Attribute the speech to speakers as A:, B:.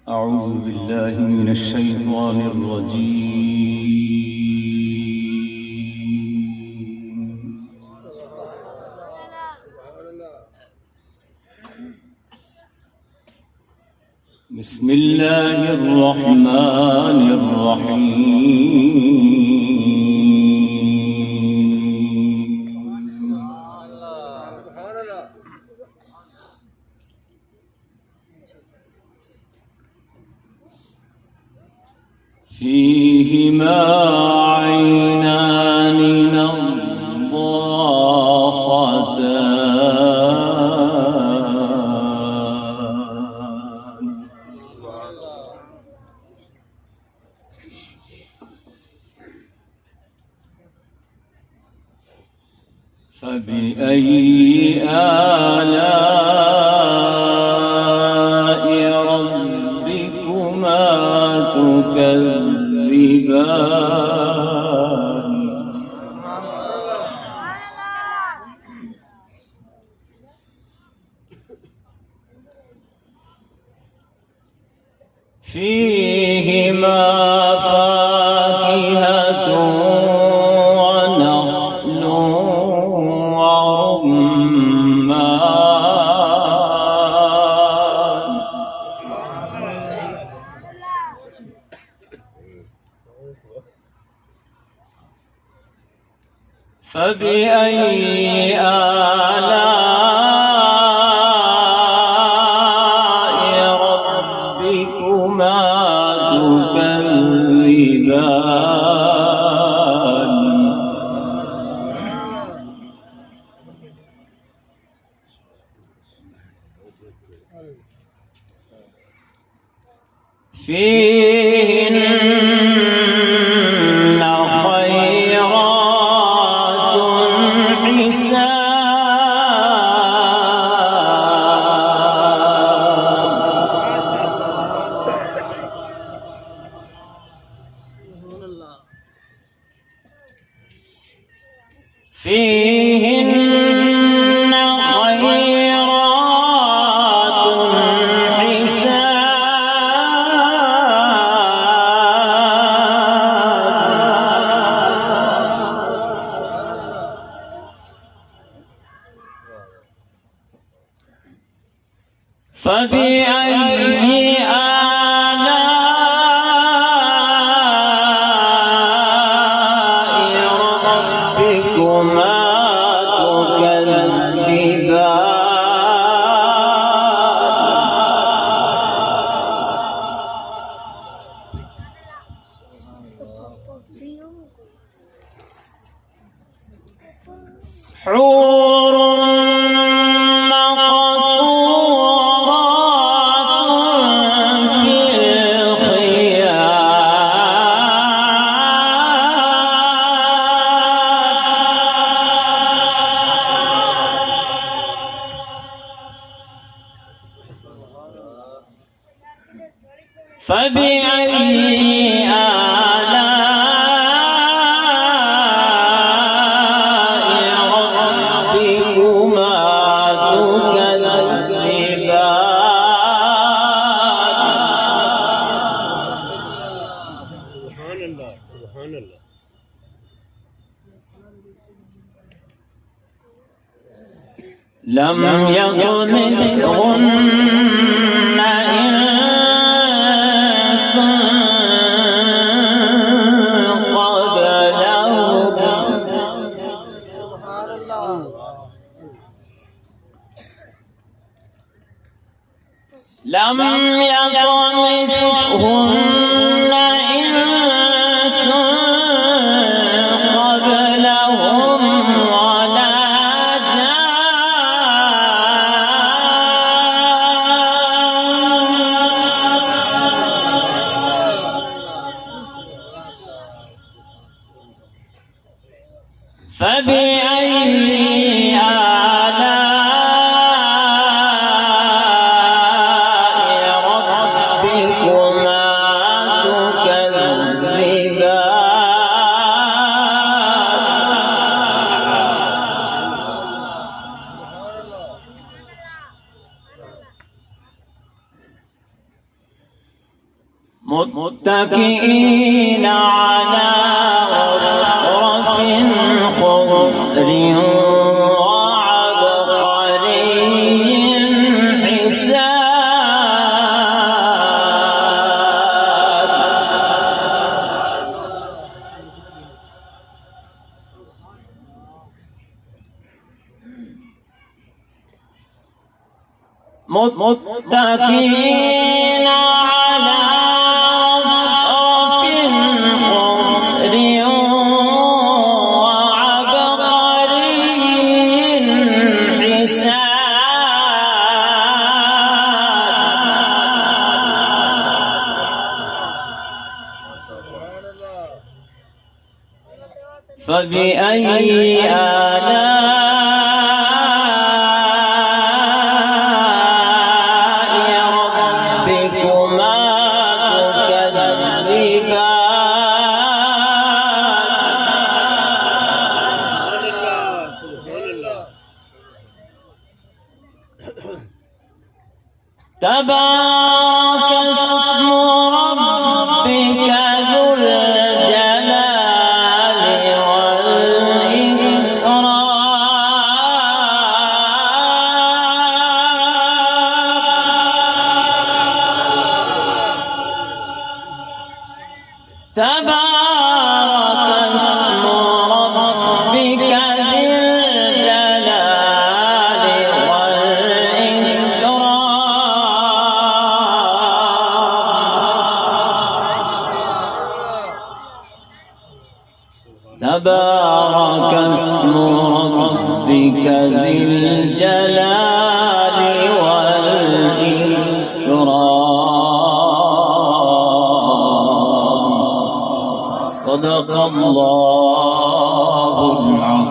A: أعوذ بالله من الشيطان الرجيم. بسم الله الرحمن الرحيم. فيهما عينان نضاختان فبأي آلاء ربكما تكذبان فيهما فاكهة ونخل ورمان فبأي آلاء ربكما تكذبان فيهن خيرات حسان فيهن خيرات حسان فبأي آلاء ربكما تكذبان حور مقصورات في الخيام فبأي آلاء ربكما تكذبان
B: سبحان الله سبحان الله.
A: لم يطمثهن إنس قبلهم لم يطمثهن إنس قبلهم ولا جان فبأي آلاء ربكما تكذبان متكئين على رفرف خضر وعبقري حسان متكئين على رفرف خضر وعبقري حسان فبأي آلاء ربكما تكذبان تبارك اسم ربك ذو الجلال والإكرام تبارك اسم ربك ذي الجلال والإكرام تبارك اسم ربك ذي الجلال والإكرام صدق الله العظيم.